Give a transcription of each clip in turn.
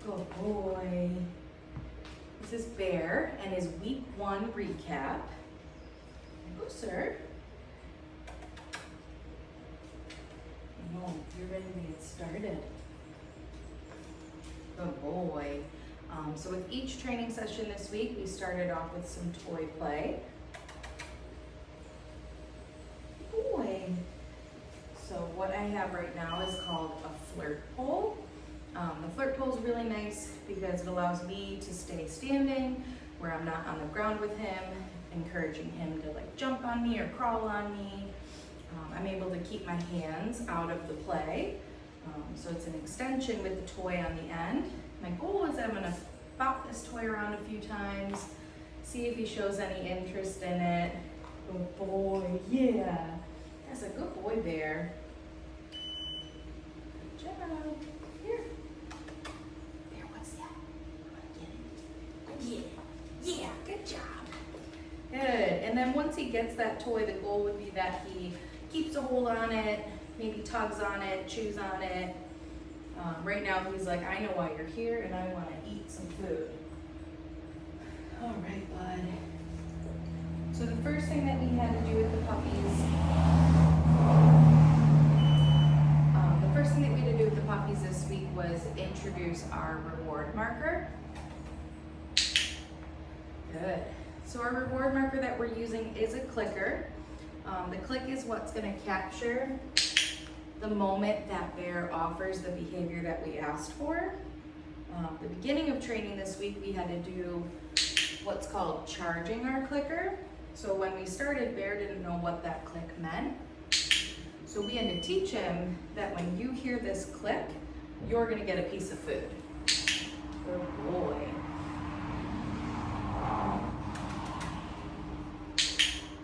Good boy. This is Bear and his week 1 recap. Go, sir. Oh, you're ready to get started. Good boy. So with each training session this week, we started off with some toy play. Good boy. So what I have right now is called a flirt pole. The flirt pole is really nice because it allows me to stay standing where I'm not on the ground with him, encouraging him to like jump on me or crawl on me. I'm able to keep my hands out of the play. So it's an extension with the toy on the end. My goal is I'm gonna bop this toy around a few times, see if he shows any interest in it. Good boy, yeah. That's a good boy, Bear. Good job. Here. Bear, what's that? You wanna get it? Yeah, good job. Good. And then once he gets that toy, the goal would be that he keeps a hold on it, maybe tugs on it, chews on it. Right now he's like, I know why you're here and I want to eat some food. All right, bud. So the first thing that we had to do with the puppies, this week was introduce our reward marker. Good. So our reward marker that we're using is a clicker. The click is what's going to capture the moment that Bear offers the behavior that we asked for. The beginning of training this week, we had to do what's called charging our clicker. So when we started, Bear didn't know what that click meant. So we had to teach him that when you hear this click, you're going to get a piece of food. Good boy.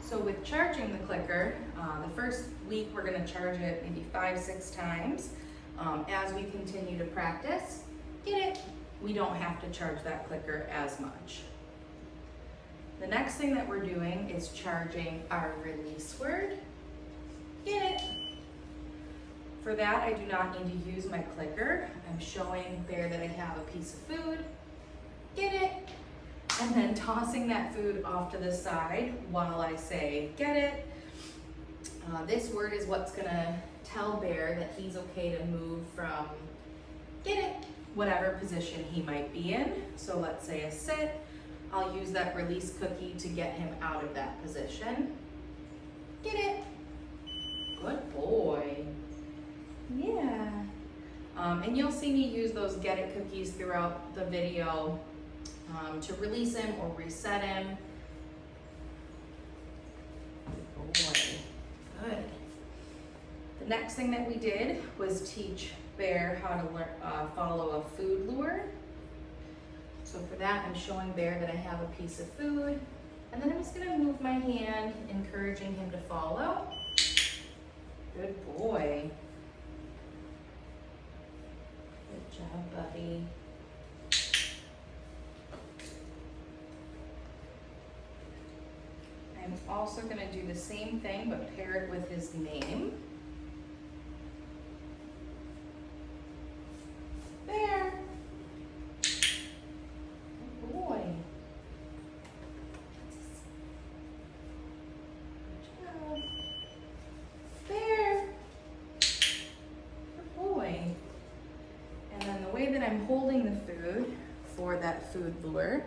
So with charging the clicker, the first week we're going to charge it maybe 5-6 times. As we continue to practice, get it? We don't have to charge that clicker as much. The next thing that we're doing is charging our release word. Get it? For that, I do not need to use my clicker. I'm showing Bear that I have a piece of food. Get it? And then tossing that food off to the side while I say, get it. This word is what's gonna tell Bear that he's okay to move from, get it, whatever position he might be in. So let's say a sit. I'll use that release cookie to get him out of that position. Get it? Good boy. Yeah. And you'll see me use those get it cookies throughout the video to release him or reset him. Good boy. Good. The next thing that we did was teach Bear how to follow a food lure. So for that, I'm showing Bear that I have a piece of food, and then I'm just gonna move my hand, encouraging him to follow. Good boy. Good job, buddy. I'm also gonna do the same thing, but pair it with his name. Bear. Good boy. Good job. Bear. Good boy. And then the way that I'm holding the food for that food lure,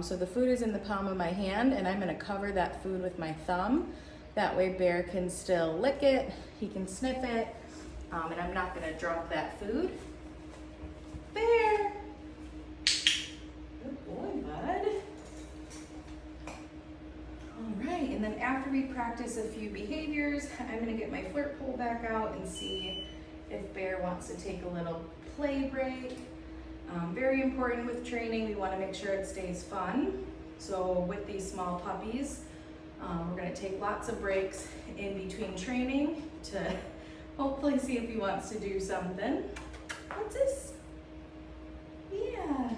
so the food is in the palm of my hand and I'm gonna cover that food with my thumb. That way Bear can still lick it, he can sniff it, and I'm not gonna drop that food. Bear. Good boy, bud. All right, and then after we practice a few behaviors, I'm gonna get my flirt pole back out and see if Bear wants to take a little play break. Very important with training, we wanna make sure it stays fun. So with these small puppies, we're gonna take lots of breaks in between training to hopefully see if he wants to do something. What's this? Yeah.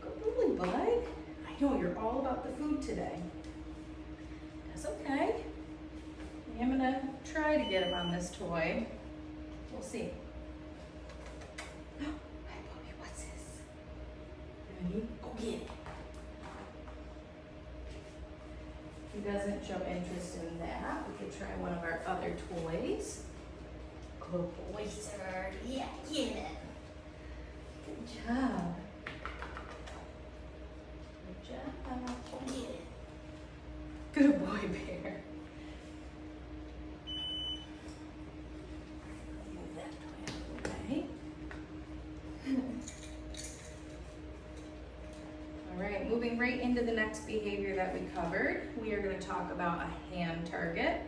Good boy, bud. I know you're all about the food today. That's okay. I'm gonna try to get him on this toy. We'll see. Hi, puppy. Ready? Go get it. If he doesn't show interest in that, we could try one of our other toys. Good boy, sir. Yeah, get it. Good job. Good job. Go get it. Good boy, Bear. Move that toy out of the way. All right, moving right into the next behavior that we covered, we are going to talk about a hand target.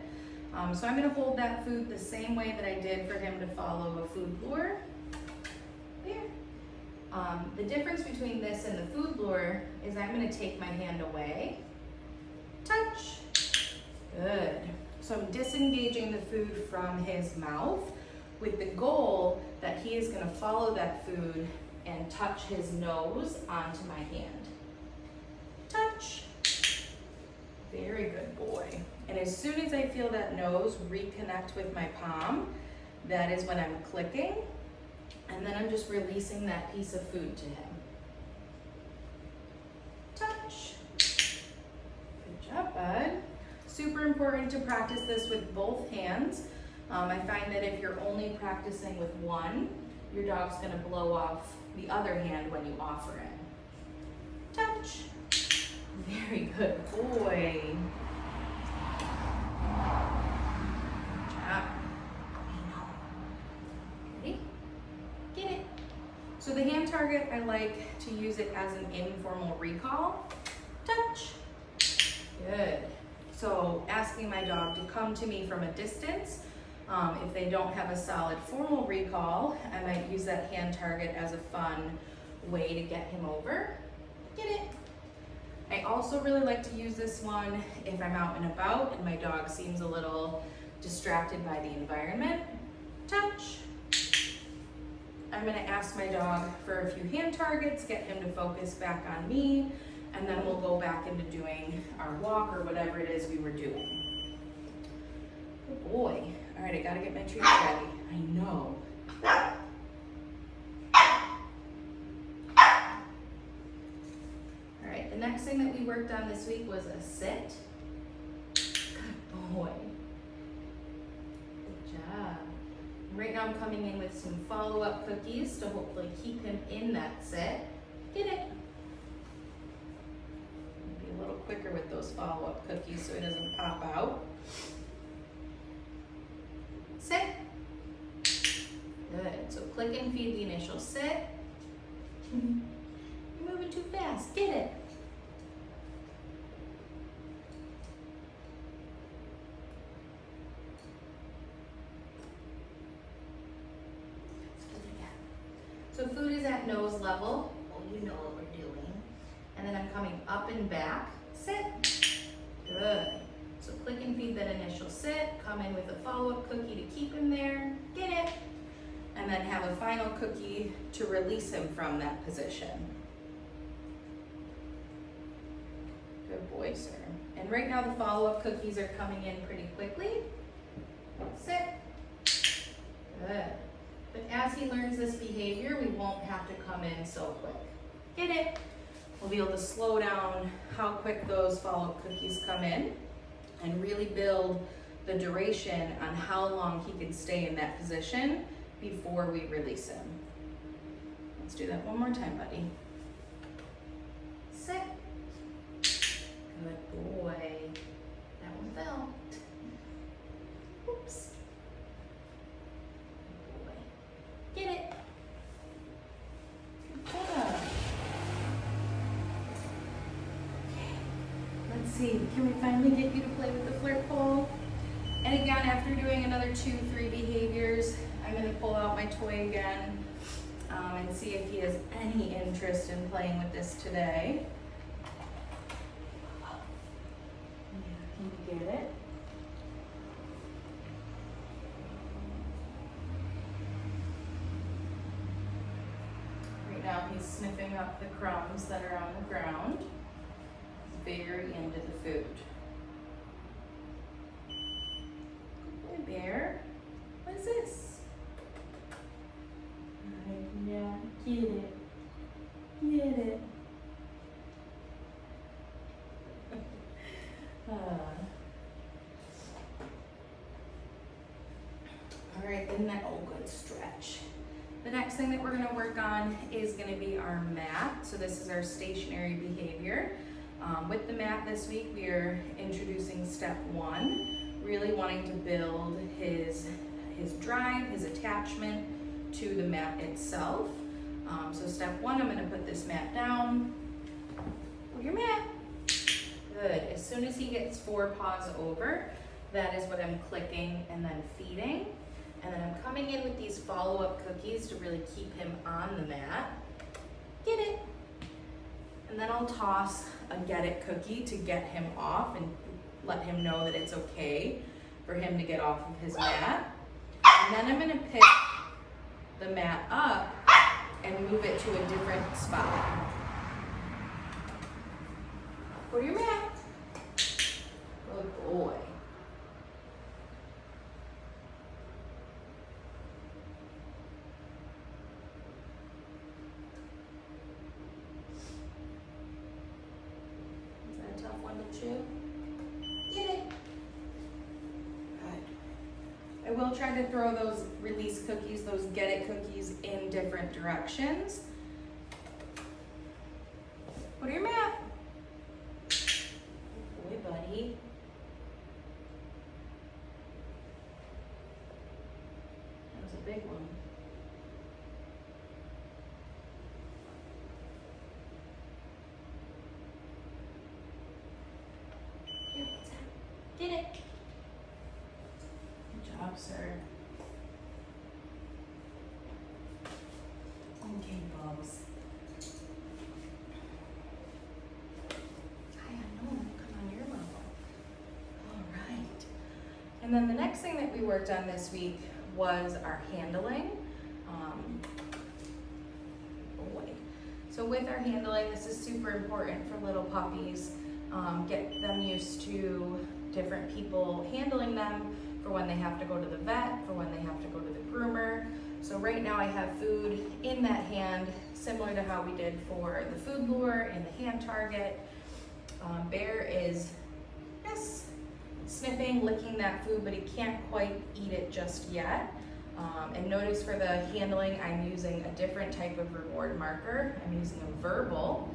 So I'm going to hold that food the same way that I did for him to follow a food lure. There. The difference between this and the food lure is I'm going to take my hand away. Touch. Good. So I'm disengaging the food from his mouth with the goal that he is going to follow that food and touch his nose onto my hand. Touch. Very good boy. And as soon as I feel that nose reconnect with my palm, that is when I'm clicking, and then I'm just releasing that piece of food to him. Touch. Good job, bud. Super important to practice this with both hands. I find that if you're only practicing with one, your dog's gonna blow off the other hand when you offer it. Touch. Very good boy. Good job. Ready? Get it. So the hand target, I like to use it as an informal recall. Touch. Good. So asking my dog to come to me from a distance. If they don't have a solid formal recall, I might use that hand target as a fun way to get him over. Get it. I also really like to use this one if I'm out and about and my dog seems a little distracted by the environment. Touch. I'm gonna ask my dog for a few hand targets, get him to focus back on me, and then we'll go back into doing our walk or whatever it is we were doing. Good boy. All right, I gotta get my treats ready. I know. All right, the next thing that we worked on this week was a sit. Good boy. Good job. Right now I'm coming in with some follow-up cookies to hopefully keep him in that sit. Get it. Be a little quicker with those follow-up cookies so he doesn't pop out. Sit. Good. So click and feed the initial sit. You're moving too fast. Get it. So food is at nose level. Well, you know what we're doing. And then I'm coming up and back. Sit. Good. So click and feed that initial sit. Come in with a follow-up cookie to keep him there. Get it. And then have a final cookie to release him from that position. Good boy, sir. And right now the follow-up cookies are coming in pretty quickly. Sit. Good. But as he learns this behavior, we won't have to come in so quick. Get it? We'll be able to slow down how quick those follow-up cookies come in and really build the duration on how long he can stay in that position before we release him. Let's do that one more time, buddy. Sit. Good boy. That one fell. Oops. Good boy. Get it. Good job. Let's see, can we finally get you to play with the flirt pole? And again, after doing another 2-3 behaviors, I'm gonna pull out my toy again and see if he has any interest in playing with this today. Can you get it? Right now he's sniffing up the crumbs that are on the ground. He's very into the food. Good boy, Bear. What is this? Yeah, get it. Get it. thing that we're gonna work on is gonna be our mat. So this is our stationary behavior. With the mat this week, we are introducing step 1, really wanting to build his drive, his attachment to the mat itself. So step 1, I'm gonna put this mat down. Put your mat. Good. As soon as he gets 4 paws over, that is what I'm clicking and then feeding. And then I'm coming in with these follow-up cookies to really keep him on the mat. Get it. And then I'll toss a get it cookie to get him off and let him know that it's okay for him to get off of his mat. And then I'm gonna pick the mat up and move it to a different spot. Go to your mat. Good boy. Is that a tough one to chew? Get it. Good. I will try to throw those release cookies, those get it cookies in different directions. Go to your mat. Good boy, buddy. That was a big one. Here, what's that? Get it. Good job, sir. Okay, Bubs. I know, come on your level. All right. And then the next thing that we worked on this week was our handling. So with our handling, this is super important for little puppies. Get them used to different people handling them for when they have to go to the vet, for when they have to go to the groomer. So right now I have food in that hand, similar to how we did for the food lure and the hand target. Bear is, yes, sniffing, licking that food, but he can't quite eat it just yet. And notice for the handling, I'm using a different type of reward marker. I'm using a verbal,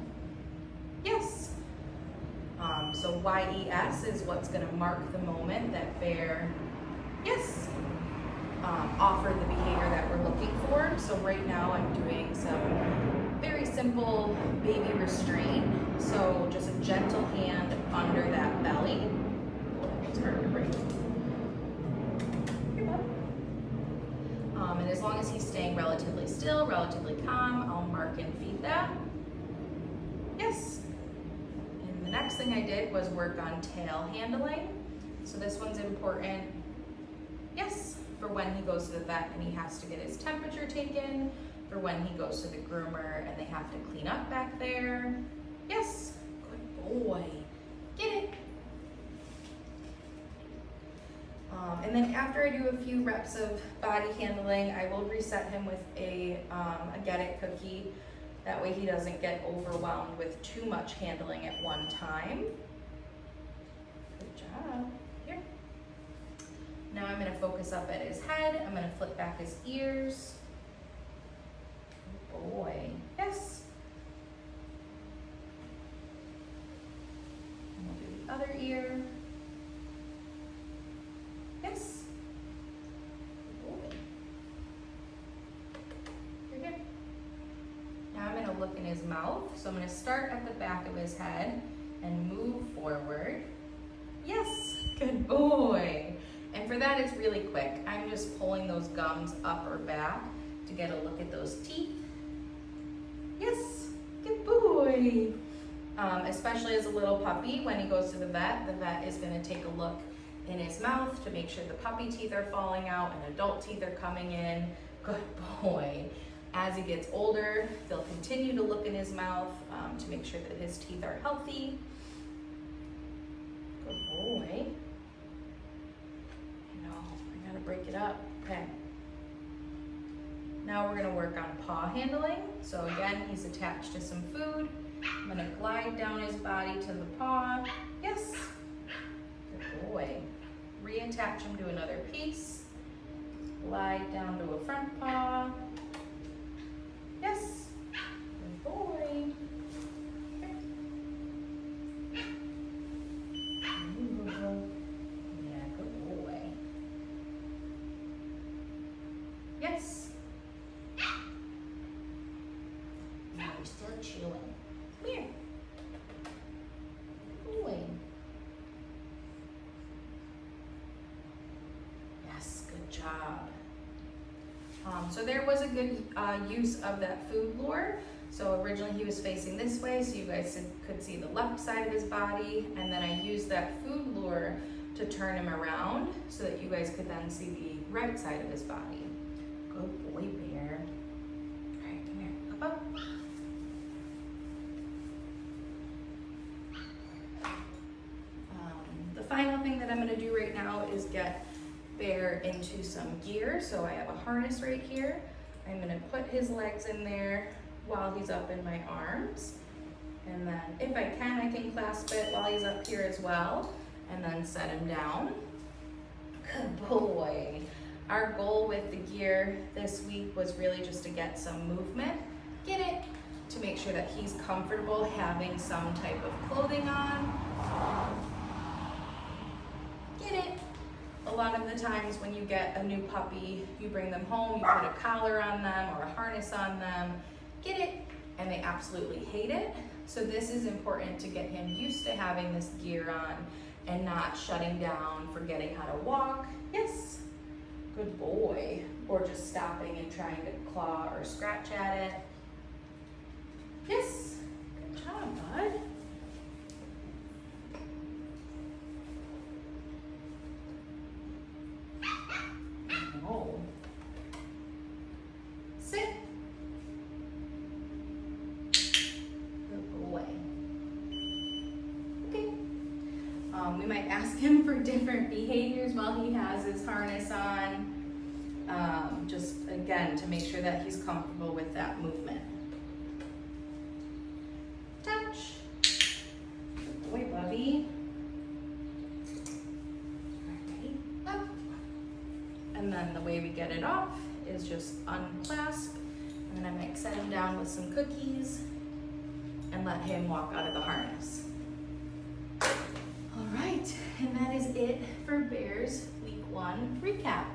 yes. So YES is what's gonna mark the moment that Bear, yes, offered the behavior that we're looking for. So right now I'm doing some very simple baby restraint. So just a gentle hand under that belly. It's hard to break. And as long as he's staying relatively still, relatively calm, I'll mark and feed that. Yes. And the next thing I did was work on tail handling. So this one's important, yes, for when he goes to the vet and he has to get his temperature taken, for when he goes to the groomer and they have to clean up back there. Yes, good boy, get it. And then after I do a few reps of body handling, I will reset him with a get it cookie. That way he doesn't get overwhelmed with too much handling at one time. Good job. Here. Now I'm going to focus up at his head. I'm going to flip back his ears. Good boy. Yes. And we'll do the other ear. Yes. Good boy. You're good. Now I'm going to look in his mouth. So I'm going to start at the back of his head and move forward. Yes, good boy. And for that, it's really quick. I'm just pulling those gums up or back to get a look at those teeth. Yes, good boy. Especially as a little puppy, when he goes to the vet is going to take a look in his mouth to make sure the puppy teeth are falling out and adult teeth are coming in. Good boy. As he gets older, they'll continue to look in his mouth to make sure that his teeth are healthy. Good boy. No, I gotta break it up. Okay. Now we're gonna work on paw handling. So again, he's attached to some food. I'm gonna glide down his body to the paw. Yes. Good boy. Reattach him to another piece. Glide down to a front paw. you're still chewing. Come here. Boy. Yes, good job. So there was a good use of that food lure. So originally he was facing this way so you guys could see the left side of his body, and then I used that food lure to turn him around so that you guys could then see the right side of his body. Good boy, Bear. All right, come here, up, up. The final thing that I'm gonna do right now is get Bear into some gear. So I have a harness right here. I'm gonna put his legs in there while he's up in my arms. And then if I can clasp it while he's up here as well, and then set him down. Good boy. Our goal with the gear this week was really just to get some movement, get it, to make sure that he's comfortable having some type of clothing on. Get it. A lot of the times when you get a new puppy, you bring them home, you put a collar on them or a harness on them, get it, and they absolutely hate it. So this is important to get him used to having this gear on and not shutting down, forgetting how to walk. Yes, good boy. Or just stopping and trying to claw or scratch at it. Yes, good job, bud. Oh. Sit. Good boy. Okay. We might ask him for different behaviors while he has his harness on. Just again, to make sure that he's comfortable with that movement. Touch. Good boy, Bubby. Alright, up. And then the way we get it off is just unclasp, and then I might set him down with some cookies and let him walk out of the harness. All right, and that is it for Bear's Week 1 recap.